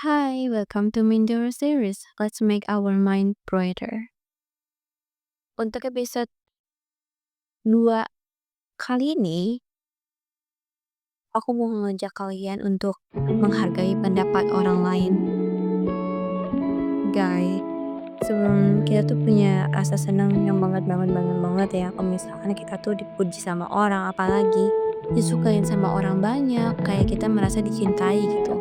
Hi, welcome to Mindoro series. Let's make our mind brighter. Untuk episode 2 kali ini, aku mau mengajak kalian untuk menghargai pendapat orang lain. Guys, sebelum kita tuh punya rasa senang yang banget ya. Kalau misalkan kita tuh dipuji sama orang, apalagi disukain sama orang banyak, kayak kita merasa dicintai gitu.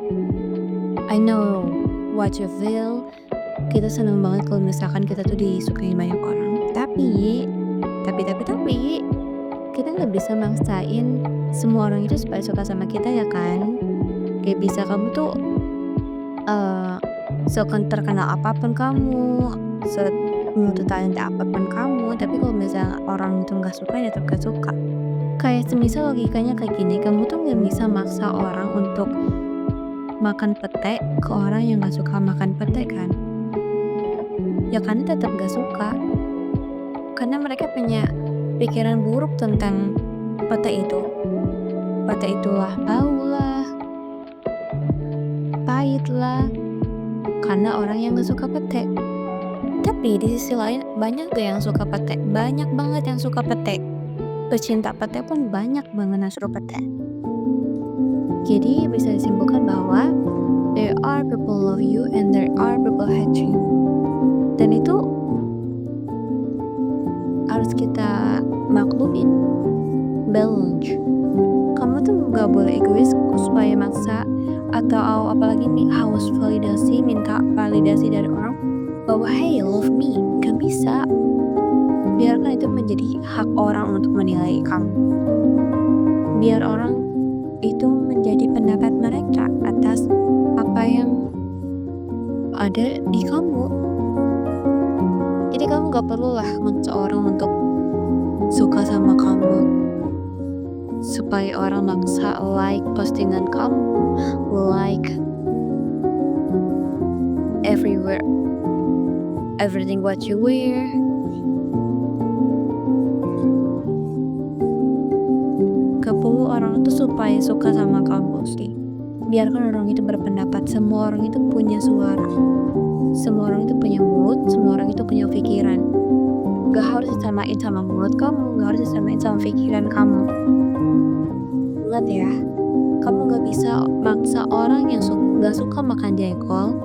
I know what you feel. Kita seneng banget kalau misalkan kita tuh disukain banyak orang. Tapi, kita nggak bisa maksain semua orang itu supaya suka sama kita ya kan? Kayak bisa kamu tuh eh terkenal apapun kamu, multi talenta apapun kamu, tapi kalau misalnya orang itu nggak suka ya tetap gak suka. Kayak semisal logikanya kayak gini, kamu tuh nggak bisa maksa orang untuk makan pete ke orang yang nggak suka makan pete kan? Ya karena tetap gak suka. Karena mereka punya pikiran buruk tentang pete itu. Pete itulah bau lah, pahit lah, karena orang yang gak suka pete. Tapi di sisi lain banyak gak yang suka pete? Banyak banget yang suka pete. Pecinta pete pun banyak banget yang suka pete. Jadi bisa disimpulkan bahwa there are people love you and there are people hate you. Dan itu harus kita maklumin, balance. Kamu tuh gak boleh egois supaya maksa atau apalagi nih haus validasi, minta validasi dari orang bahwa hey love me. Gak bisa. Biarkan itu menjadi hak orang untuk menilai kamu. Biar orang itu menjadi pendapat mereka atas apa yang ada di kamu. Jadi kamu gak perlulah maksa orang untuk suka sama kamu supaya orang maksa like postingan kamu, like everywhere, everything what you wear. Gak perlu orang itu supaya suka sama kamu sih. Biarkan orang itu berpendapat. Semua orang itu punya suara. Semua orang itu punya mulut, semua orang itu punya pikiran. Gak harus disamain sama mulut kamu, gak harus disamain sama pikiran kamu. Ingat ya, kamu gak bisa maksa orang yang gak suka makan jengkol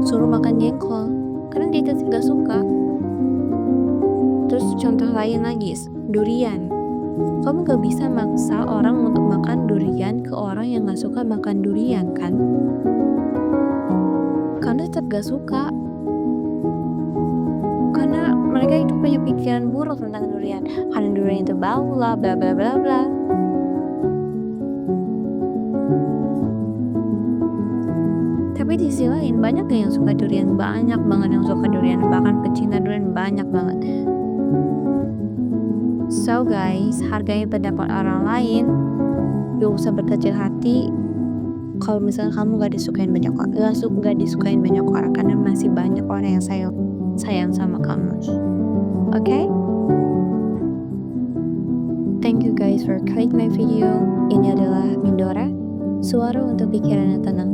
suruh makan jengkol, karena dia gak suka. Terus contoh lain lagi, durian. Kamu gak bisa maksa orang untuk makan durian ke orang yang gak suka makan durian kan? Karena tetap gak suka. Karena mereka itu punya pikiran buruk tentang durian. Karena durian itu bau lah, bla bla bla bla. Tapi di sisi lain banyak yang suka durian, banyak banget yang suka durian, bahkan pecinta durian banyak banget. So guys, hargai pendapat orang lain. Gak usah berkecil hati kalau misalnya kamu gak disukain banyak orang, gak disukain banyak orang, karena masih banyak orang yang sayang sama kamu. Okay? Thank you guys for klik my video. Ini adalah Mindora, suara untuk pikiran yang tenang.